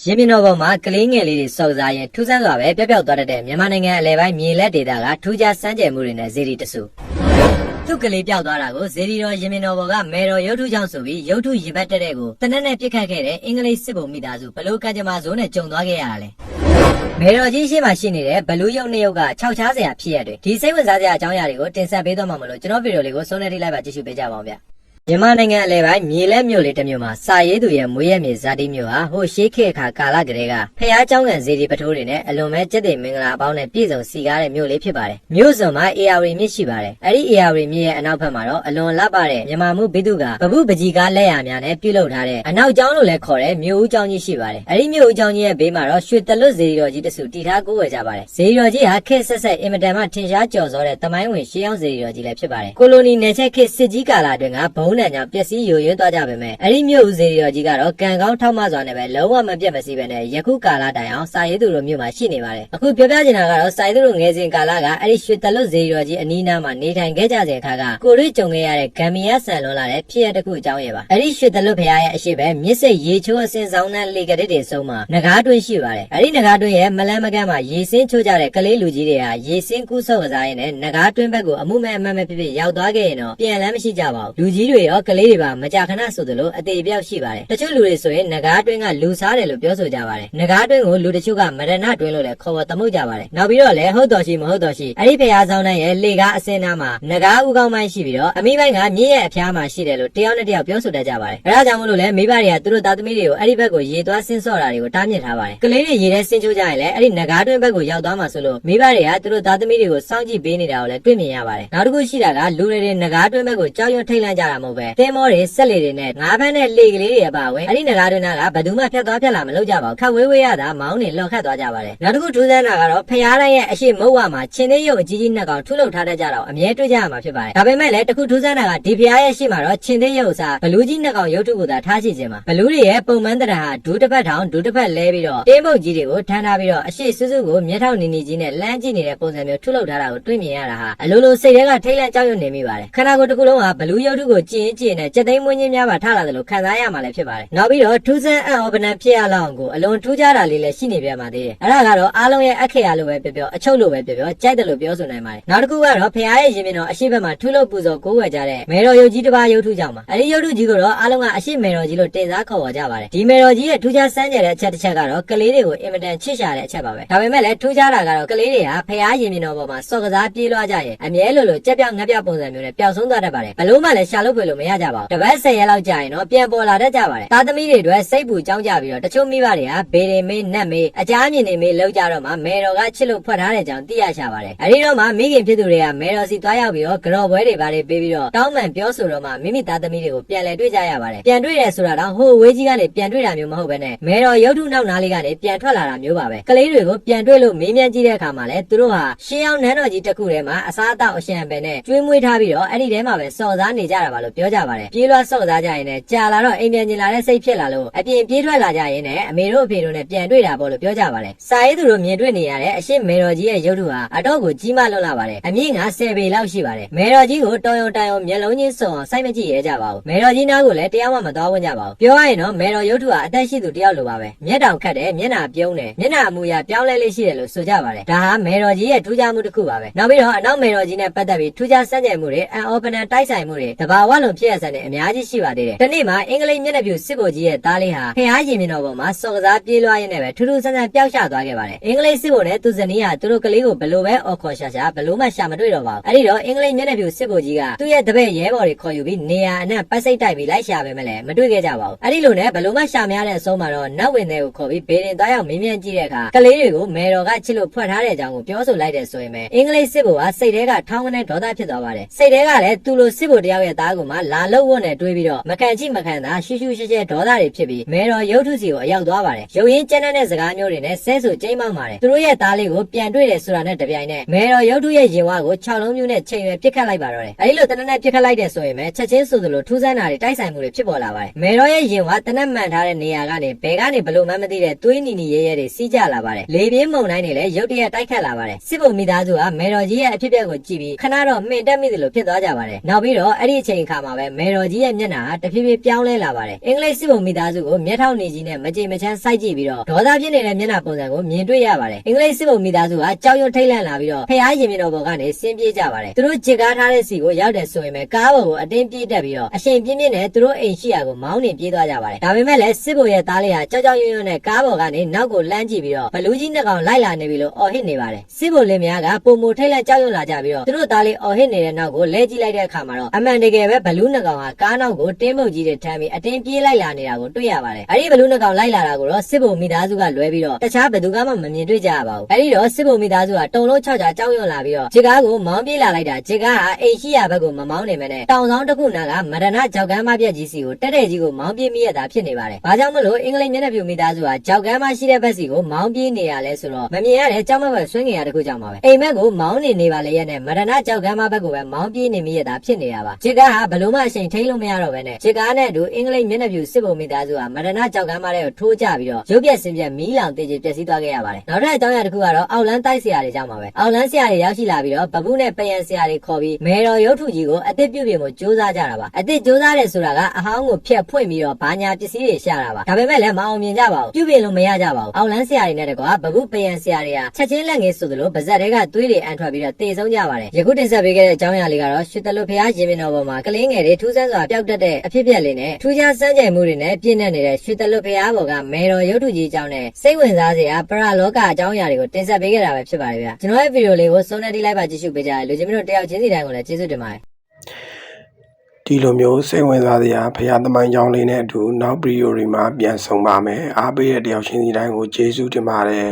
ရေမြင့်တော်ပေါ်မှာကလေးငယ်လေးတွေစော်စားရင်ထူးဆန်းစွာပဲပျောက်ပျောက်သွားတတ်တဲ့မြန်မာနိုင်ငံအလဲပိုင်းမြေလက်ဒေသကထူးခြားစမ်းကြယ်မှုတွေနဲ့ဇေဒီတဆူသူကလေးပျောက်သွားတာကိုဇေဒီတော်ရေမြင့်တော်ပေါ်ကမေတော်ရုပ်ထုကြောင့်ဆိုပြီးရုပ်ထုရေပတ်တက်တဲ့ကိုတနက်နဲ့ပြစ်ခတ်ခဲ့တဲ့အင်္ဂလိပ်စစ်ဗိုလ်မိသားစုဘလို့ကံကြမ္မာဇိုးနဲ့ကြုံသွားခဲ့ရတာလေမေတော်ကြီးရှိမှရှိနေတဲ့ဘလူးရုပ်နှစ်ရုပ်က6ချားစရာဖြစ်ရတွေဒီစိတ်ဝင်စားစရာအကြောင်းအရာတွေကိုတင်ဆက်ပေးသွားမှာမလို့ကျွန်တော်ဗီဒီယိုလေးကိုဆုံးနေထိလိုက်ပါကြည့်ရှုပေးကြပါဦးဗျမြန်မာနိုင်ငံအလဲပိုင်းမြေလက်မြို့လေးတစ်မြို့မှာစာရေးသူရဲ့မွေးရမြေဇာတိမြို့ဟာဟိုရှေးခေတ်အခါကာလကလေးကဖျားเจ้าငံဇေဒီပထိုးတွေနဲ့အလွန်ပဲကျက်တဲ့မင်္ဂလာအပေါင်းနဲ့ပြည့်စုံစီကားတဲ့မြို့လေးဖြစ်ပါတယ်မြို့စွန်မှာအေယာဝတီမြစ်ရှိပါတယ်အဲ့ဒီအေယာဝတီမြစ်ရဲ့အနောက်ဘက်မှာတော့အလွန်လှပတဲ့မြန်မာမှုဘိတုကပပုပကြီးကားလက်ရများနဲ့ပြုလုပ်ထားတဲ့အနောက်ကျောင်းလို့လည်းခေါ်တဲ့မြို့ဦးကျောင်းကြီးရှိပါတယ်အဲ့ဒီမြို့ဦးကျောင်းကြီးရဲ့ဘေးမှာတော့ရွှေတလွတ်ဇေဒီတော်ကြီးတဆူတည်ထားကိုးဝယ်ကြပါတယ်ဇေဒီတော်ကြီးဟာခေတ်ဆက်ဆက်အင်မတန်မှထင်ရှားကျော်စောတဲ့တမိုင်းဝင်ရှေးအောင်ဇေဒီတော်ကြီးလည်းဖြစ်ပါတယ်ကိုလိုနီနယ်ချက်ခေတ်စစ်ကြီးကာလအတွင်းကဘုံတန်ကြောင့်ပျက်စီးယိုယွင်းသွားကြပါမယ်အဲ့ဒီမြို့ဦးဇေဒီတော်ကြီးကတော့ကံကောင်းထောက်မစွာနဲ့ပဲလုံးဝမပြတ်မစီးပဲနဲ့ယခုကာလတိုင်အောင်စာရေးသူတို့မြို့မှာရှိနေပါတယ်အခုပြောပြချင်တာကတော့စာရေးသူတို့ငယ်စဉ်ကာလကအဲ့ဒီရွှေတလွတ်ဇေဒီတော်ကြီးအနီးနားမှာနေထိုင်ခဲ့ကြတဲ့အခါကကိုရွေးကြုံခဲ့ရတဲ့ဂမ်ဘီယာဆန်လွန်လာတဲ့ဖြစ်ရတစ်ခုအကြောင်းရပါအဲ့ဒီရွှေတလွတ်ဖျားရဲ့အရှိပဲမြစ်စိတ်ရေချိုးအစင်ဆောင်နဲ့လေကတစ်တွေဆုံးမှာနဂါးတွင်းရှိပါတယ်အဲ့ဒီနဂါးတွင်းရဲ့မလန်းမကန်းမှာရေစင်းချိုးကြတဲ့ကလေးလူကြီးတွေဟာရေစင်းကူးဆော့ကစားရင်းနဲ့နဂါးတွင်းဘက်ကိုအမှုမဲ့အမှတ်မဲ့ဖြစ်ဖြစ်ရောက်သွားခဲ့ရင်တော့ပြန်လန်းမရှိကြပါဘူးလူကြီးတွေရောကလေးတွေပါမကြာခဏဆိုသလိုအသေးပြောက်ရှိပါတယ်တချို့လူတွေဆိုရင်နဂါးတွင်းကလူစားတယ်လို့ပြောဆိုကြပါတယ်နဂါးတွင်းကိုလူတချို့ကမရဏတွင်းလို့လည်းခေါ်ဝေါ်သမုတ်ကြပါတယ်နောက်ပြီးတော့လည်းဟုတ်တော်ရှိမဟုတ်တော်ရှိအဲ့ဒီဖျားဆောင်တဲ့ရဲ့လေကားအစင်းနားမှာနဂါးဥကောင်းပိုင်းရှိပြီးတော့အမိပိုင်းကမြင့်ရဲ့အဖျားမှာရှိတယ်လို့တယောက်နဲ့တယောက်ပြောဆိုတတ်ကြပါတယ်အဲဒါကြောင့်မို့လို့လည်းမိဘတွေကသူတို့သားသမီးတွေကိုအဲ့ဒီဘက်ကိုရေသွားဆင်းဆော့တာတွေကိုတားမြစ်ထားပါတယ်ကလေးတွေရေထဲဆင်းချိုးကြရင်လည်းအဲ့ဒီနဂါးတွင်းဘက်ကိုရောက်သွားမှာဆိုလို့မိဘတွေကသူတို့သားသမီးတွေကိုစောင့်ကြည့်ပေးနေတာကိုလည်းတွေ့မြင်ရပါတယ်နောက်တစ်ခုရှိတာကလူတွေနဂါးတွင်းဘက်ကိုကြောက်ရွံ့ထိတ်လန့်ကြတာမဟုတ်ပဲသင်းမောတွေဆက်လေတွေနဲ့ငါးဖမ်းနဲ့လေကလေးတွေအပါဝင်အဲ့ဒီနဂါးတွင်းကဘယ်သူမှဖြတ်သွားဖြတ်လာမလုပ်ကြပါဘူးခက်ဝေးဝေးရတာမောင်းနေလော်ခတ်သွားကြပါတယ်နောက်တစ်ခုထူးဆန်းတာကတော့ဖျားတိုင်းရဲ့အရှိမုတ်ဝမှာချင်းသေးရုပ်အကြီးကြီးနှစ်ကောင်ထုလုပ်ထားတတ်ကြတော့အမြဲတွေ့ကြရမှာဖြစ်ပါတယ်ဒါပေမဲ့လည်းတစ်ခုထူးဆန်းတာကဒီဖျားရဲ့ရှိမှာတော့ချင်းသေးရုပ်စားဘလူးကြီးနှစ်ကောင်ရုပ်ထုကိုသာထားရှိခြင်းပါဘလူးတွေရဲ့ပုံမှန်တရဟာဒူးတစ်ဖက်ထောင်ဒူးတစ်ဖက်လဲပြီးတော့တင်းပုတ်ကြီးတွေကိုထမ်းထားပြီးတော့အရှိစွစွကိုမျက်ထောက်နီနီကြီးနဲ့လမ်းကြည့်နေတဲ့ပုံစံမျိုးထုလုပ်ထားတာကိုတွေ့မြင်ရတာဟာအလိုလိုစိတ်ထဲကထိတ်လန့်ကြောက်ရွံ့နေမိပါတယ်ခန္ဓာကိုယ်တစ်ခုလုံးဟာဘလူးရုပ်ထုကိုကြည်ရင်ကြည်နဲ့စက်သိမ်းမွေးခြင်းများပါထလာတယ်လို့ခံစားရမှာလည်းဖြစ်ပါတယ်နောက်ပြီးတော့ထူးဆန်းအံ့ဩပနံဖြစ်ရလောက်ကိုအလွန်ထူးခြားတာလေးလည်းရှိနေပြန်ပါသေးတယ်အဲ့ဒါကတော့အားလုံးရဲ့အခေရလိုပဲပြောပြောအချုပ်လိုပဲပြောပြောကြိုက်တယ်လို့ပြောဆိုနိုင်ပါတယ်နောက်တစ်ခုကတော့ဖျားရဲ့ရင်မြင်တော်အရှိဘက်မှာထူးလို့ပူဇော်ကိုးကွယ်ကြတဲ့မေတော်ရုပ်ကြီးတစ်ပါးရုပ်ထုကြောင့်ပါအဲ့ဒီရုပ်ထုကြီးကိုတော့အားလုံးကအရှိမေတော်ကြီးလို့တင်စားခေါ်ဝေါ်ကြပါတယ်ဒီမေတော်ကြီးရဲ့ထူးခြားစမ်းကြတဲ့အချက်တစ်ချက်ကတော့ကလေးတွေကိုအင်မတန်ချစ်ရှာတဲ့အချက်ပါပဲဒါပေမဲ့လည်းထူးခြားတာကတော့ကလေးတွေဟာဖျားရင်မြင်တော်ပေါ်မှာစော့ကစားပြေးလွှားကြရင်အမြဲလိုကြက်ပြောက်ငှက်ပြောက်ပုံစံမျိုးနဲ့ပျောက်ဆုံးသွားတတ်ပါတယ်ဘလို့မှလည်းရှာလို့ဖွေလို့မရကြပါဘူးတပတ်10ရက်လောက်ကြာရင်တော့ပြန်ပေါ်လာတတ်ကြပါတယ်သားသမီးတွေအတွက်စိတ်ပူကြောင်းကြပြီးတော့တချို့မိဘတွေကဘေးတွေမေးနတ်မေးအကြားမြင်နေမေးလောက်ကြတော့မှမေတော်ကချစ်လို့ဖွက်ထားတဲ့ကြောင်သိရရှာပါတယ်အဲဒီတော့မှမိခင်ဖြစ်သူတွေကမေတော်စီသွားရောက်ပြီးတော့ကြော်ပွဲတွေပါတယ်ပေးပြီးတော့တောင်းပန်ပြောဆိုတော့မှမိမိသားသမီးတွေကိုပြန်လဲတွေ့ကြရပါတယ်ပြန်တွေ့တယ်ဆိုတာတော့ဟိုဝေးကြီးကနေပြန်တွေ့တာမျိုးမဟုတ်ဘဲနဲ့မေတော်ရုပ်ထုနောက်နားလေးကနေပြန်ထွက်လာတာမျိုးပါပဲကလေးတွေကိုပြန်တွေ့လို့မေးမြန်းကြည့်တဲ့အခါမှာလဲသူတို့ဟာရှင်းအောင်နန်းတော်ကြီးတစ်ခုထဲမှာအစားအသောက်အရှံပဲနဲ့ကျွေးမွေးထားပြီးတော့အဲ့ဒီထဲမှာပဲစော်စားနေကြတာပါလို့ပြောကြပါတယ်ပြေးလွှားစော်စားကြရင်လည်းကြာလာတော့အိမ်ပြန်ကျင်လာတဲ့စိတ်ဖြစ်လာလို့အပြင်ပြေးထွက်လာကြရင်လည်းအမေတို့အဖေတို့နဲ့ပြန်တွေ့တာပေါ့လို့ပြောကြပါတယ်စာရေးသူတို့မြင်တွေ့နေရတဲ့အရှိမေတော်ကြီးရဲ့ရုပ်ထုဟာအတော့ကိုကြီးမားလွန်းလာပါတယ်အမြင့်က10ပေလောက်ရှိပါတယ်မေတော်ကြီးကိုတော်ရုံတန်ရုံမျက်လုံးချင်းစုံအောင်စိုက်မကြည့်ရဲကြပါဘူးမေတော်ကြီးနားကိုလည်းတရားမှမသွားဝင်ကြပါဘူးပြောရရင်တော့မေတော်ရုပ်ထုဟာအသက်ရှိသူတယောက်လိုပါပဲမျက်တောင်ခတ်တယ်မျက်နှာပြုံးတယ်မျက်နှာအမူအရာပြောင်းလဲလေးရှိတယ်လို့ဆိုကြပါတယ်ဒါဟာမေတော်ကြီးရဲ့ထူးခြားမှုတစ်ခုပါပဲနောက်ပြီးတော့အနောက်မေတော်ကြီးနဲ့ပတ်သက်ပြီးထူးခြားစမ်းကြယ်မှုတွေအန်အော်ပနန်တိုက်ဆိုင်မှုတွေတဘာဝလုံးဖြစ်ရစတဲ့ အများကြီးရှိပါသေးတယ်။ဒီနေ့မှာအင်္ဂလိပ်မျက်နှာပြူစစ်ဗိုလ်ကြီးရဲ့သားလေးဟာဖျားရင်မြင်တော်ပေါ်မှာစော်ကစားပြေးလွှားရင်းနဲ့ပဲထူးထူးဆန်းဆန်းပျောက်ကျသွားခဲ့ပါတယ်။အင်္ဂလိပ်စစ်ဗိုလ်နဲ့သူဇနီးဟာသူတို့ကလေးကိုဘလို့ပဲအော်ခေါ်ရှာဘလို့မှရှာမတွေ့တော့ပါဘူး။အဲဒီတော့အင်္ဂလိပ်မျက်နှာပြူစစ်ဗိုလ်ကြီးကသူ့ရဲ့တပည့်ရဲဘော်တွေခေါ်ယူပြီးနေရာအနှံ့ပတ်စိတ်တိုက်ပြီးလိုက်ရှာပဲမလဲမတွေ့ခဲ့ကြပါဘူး။အဲဒီလိုနဲ့ဘလို့မှရှာမရတဲ့အဆုံးမှာတော့နတ်ဝင်တွေကိုခေါ်ပြီးဘေးရင်သွားရောက်မင်းမြန်းကြည့်တဲ့အခါကလေးတွေကိုမေတော်ကချစ်လို့ဖွက်ထားတဲ့အကြောင်းကိုပြောဆိုလိုက်တဲ့ဆိုရင်ပဲအင်္ဂလိပ်စစ်ဗိုလ်ဟာစိတ်ထဲကထောင်းကနေဒေါသဖြစ်သွားပါတယ်။စိတ်ထဲကလည်းသူလိုစစ်ဗိုလ်တယောက်ရဲ့သားကိုမှလာလို့ဝတ်နဲ့တွေးပြီးတော့မကန်ကြည့်မခံသာရှူးရှူးရှဲရှဲဒေါသတွေဖြစ်ပြီးမေတော်ရုပ်ထုစီကိုအရောက်သွားပါတယ်။ရုပ်ရင်းကျန်းတဲ့စကားမျိုးတွေနဲ့ဆဲဆူကျိမ်းမောက်ပါတယ်။သူတို့ရဲ့သားလေးကိုပြန်တွေ့တယ်ဆိုတာနဲ့တပြိုင်နက်မေတော်ရုပ်ထုရဲ့ရင်ဝါကို6လုံးမျိုးနဲ့ချိန်ရွယ်ပစ်ခတ်လိုက်ပါတော့တယ်။အဲဒီလိုတနက်နဲ့ပစ်ခတ်လိုက်တဲ့ဆိုရင်ပဲချက်ချင်းဆိုသလိုထူးဆန်းတာတွေတိုက်ဆိုင်မှုတွေဖြစ်ပေါ်လာပါတယ်။မေတော်ရဲ့ရင်ဝါတနက်မှန်ထားတဲ့နေရာကနေဘယ်ကနေဘလို့မှမသိတဲ့သွေးနီနီရဲရဲတွေစီးကြလာပါတယ်။လေပြင်းမုန်တိုင်းတွေလည်းရုတ်တရက်တိုက်ခတ်လာပါတယ်။စစ်ဗိုလ်မိသားစုကမေတော်ကြီးရဲ့အဖြစ်အပျက်ကိုကြည့်ပြီးခဏတော့မှင်တက်မိသလိုဖြစ်သွားကြပါတယ်။နောက်ပြီးတော့အဲ့ဒီအချိန်အခါမှာ မှာပဲမေတော်ကြီးရဲ့မျက်နှာဟာတဖြည်းဖြည်းပြောင်းလဲလာပါတယ်အင်္ဂလိပ်စစ်ဗိုလ်မိသားစုကိုမျက်ထောက်နေကြီးနဲ့မကြေမချမ်းစိုက်ကြည့်ပြီးတော့ဒေါသဖြစ်နေတဲ့မျက်နှာပုံစံကိုမြင်တွေ့ရပါတယ်အင်္ဂလိပ်စစ်ဗိုလ်မိသားစုကကြောက်ရွံ့ထိတ်လန့်လာပြီးတော့ဖျားရင်မြင်တော်ပေါ်ကနေဆင်းပြေးကြပါတယ်သူတို့ကြစ်ကားထားတဲ့စီကိုရောက်တယ်ဆိုရင်ပဲကားပေါ်ကိုအတင်းပြေးတက်ပြီးတော့အရှင်ပြင်းပြင်းနဲ့သူတို့အိမ်ရှိရာကိုမောင်းနှင်ပြေးသွားကြပါတယ်ဒါပေမဲ့လည်းစစ်ဗိုလ်ရဲ့သားလေးဟာကြောက်ကြောက်ရွံ့ရွံ့နဲ့ကားပေါ်ကနေနောက်ကိုလှမ်းကြည့်ပြီးတော့ဘလူးကြီးနှစ်ကောင်လိုက်လာနေပြီလို့အော်ဟစ်နေပါတယ်စစ်ဗိုလ်လင်းများကပုံမထိတ်လန့်ကြောက်ရွံ့လာကြပြီးတော့သူတို့သားလေးအော်ဟစ်နေတဲ့နောက်ကိုလဲကြည့်လိုက်တဲ့အခါမှာတော့အမှန်တကယ်ပဲဘလူးနှစ်ကောင်ဟာကားနောက်ကိုတင်းမုတ်ကြီးတွေထမ်းပြီးအတင်းပြေးလိုက်လာနေတာကိုတွေ့ရပါတယ်အဲ့ဒီဘလူးနှစ်ကောင်လိုက်လာတာကိုတော့စစ်ဗိုလ်မိသားစုကလွဲပြီးတော့တခြားဘယ်သူမှမမြင်တွေ့ကြရပါဘူးအဲ့ဒီတော့စစ်ဗိုလ်မိသားစုကတုံလုံး6ကြာကြောက်ရွံ့လာပြီးတော့ဂျစ်ကားကိုမောင်းပြေးလာလိုက်တာဂျစ်ကားဟာအိမ်ရှိရာဘက်ကိုမမောင်းနိုင်မနဲ့တောင်ဆောင်တစ်ခုနာကမဒနာကြောက်ကမ်းမပြက်ကြီးစီကိုတက်တဲ့ကြီးကိုမောင်းပြေးမိရတာဖြစ်နေပါတယ်ဘာကြောင့်မလို့အင်္ဂလိပ်မျက်နှာပြူမိသားစုဟာကြောက်ကမ်းမရှိတဲ့ဘက်စီကိုမောင်းပြေးနေရလဲဆိုတော့မမြင်ရတဲ့ကြောက်မက်ပဲဆွေးငင်ရတစ်ခုကြောင့်ပါပဲအိမ်မက်ကိုမောင်းနေပါလေရဲ့နဲ့မဒနာကြောက်ကမ်းမဘက်ကိုပဲမောင်းပြေးနေမိရတာဖြစ်နေတာပါဂျစ်ကားဟာဘလို့မှအချိန်ထိလို့မရတော့ပဲနဲ့ဂျစ်ကားနဲ့အတူအင်္ဂလိပ်မျက်နှာပြူစစ်ဗိုလ်မိသားစုဟာမဒနာကြောက်ကမ်းမတဲ့ကိုထိုးကြပြီးတော့ရုပ်ပြက်စင်ပြက်မီးလောင်တေချေပျက်စီးသွားခဲ့ရပါတယ်နောက်ထပ်အကြောင်းအရာတစ်ခုကတော့အောက်လန်းတိုက်ဆရာတွေကြောင့်ပါပဲအောက်လန်းဆရာတွေရောက်ရှိလာပြီးတော့ဘဘူးနဲ့ပယံဆရာတွေခေါ်ပြီးမေတော်ရုပ်ထုကြီးကိုအသစ်ပြုပြင်ဖို့ကြိုးစားကြတာပါအသစ်ကြိုးစားတယ်ဆိုတာကအဟောင်းကိုဖျက်ဖွင့်ပြီးတော့ဘာညာပစ္စည်းတွေရှာတာပါဒါပေမဲ့လည်းမအောင်မြင်ကြပါဘူးပြုပြင်လို့မရကြပါဘူးအောက်လန်းဆရာတွေနဲ့တကွာဘဘူးပယံဆရာတွေဟာချက်ချင်းလက်ငယ်ဆိုသလိုဗဇက်တွေကသွေးတွေအန်ထွက်ပြီးတော့တေဆုံးကြပါတယ်ယခုတင်ဆက်ပေးခဲ့တဲ့အကြောင်းအရာလေးကတော့ရွှေတလွတ်ဖျားရင်မြင်တော်ပေါ်မှာကလင်းငယ်တွေထူးဆန်းစွာပျောက်တတ်တဲ့အဖြစ်အပျက်လေးနဲ့ထူးခြားစမ်းကြယ်မှုတွေနဲ့ပြည့်နေနေတဲ့ရွှေတလွတ်ဖျားပေါ်ကမေတော်ရုပ်ထုကြီးအကြောင်းနဲ့စိတ်ဝင်စားစရာပရလောကအကြောင်းအရာတွေကိုတင်ဆက်ပေးခဲ့တာပဲဖြစ်ပါတယ်ဗျာကျွန်တော်ရဲ့ဗီဒီယိုလေးကိုဆုံးနဲ့တိလိုက်ပါကြည့်ရှုပေးကြရလူချင်းမျိုးတယောက်ချင်းစီတိုင်းကိုလည်းကျေးဇူးတင်ပါတယ်ဒီလိုမျိုးစိတ်ဝင်စားစရာဖရာသမိုင်းကြောင်းလေးနဲ့အတူနောက်ဗီဒီယိုတွေမှာပြန်ဆုံပါမယ်အားပေးတဲ့တယောက်ချင်းစီတိုင်းကိုကျေးဇူးတင်ပါတယ်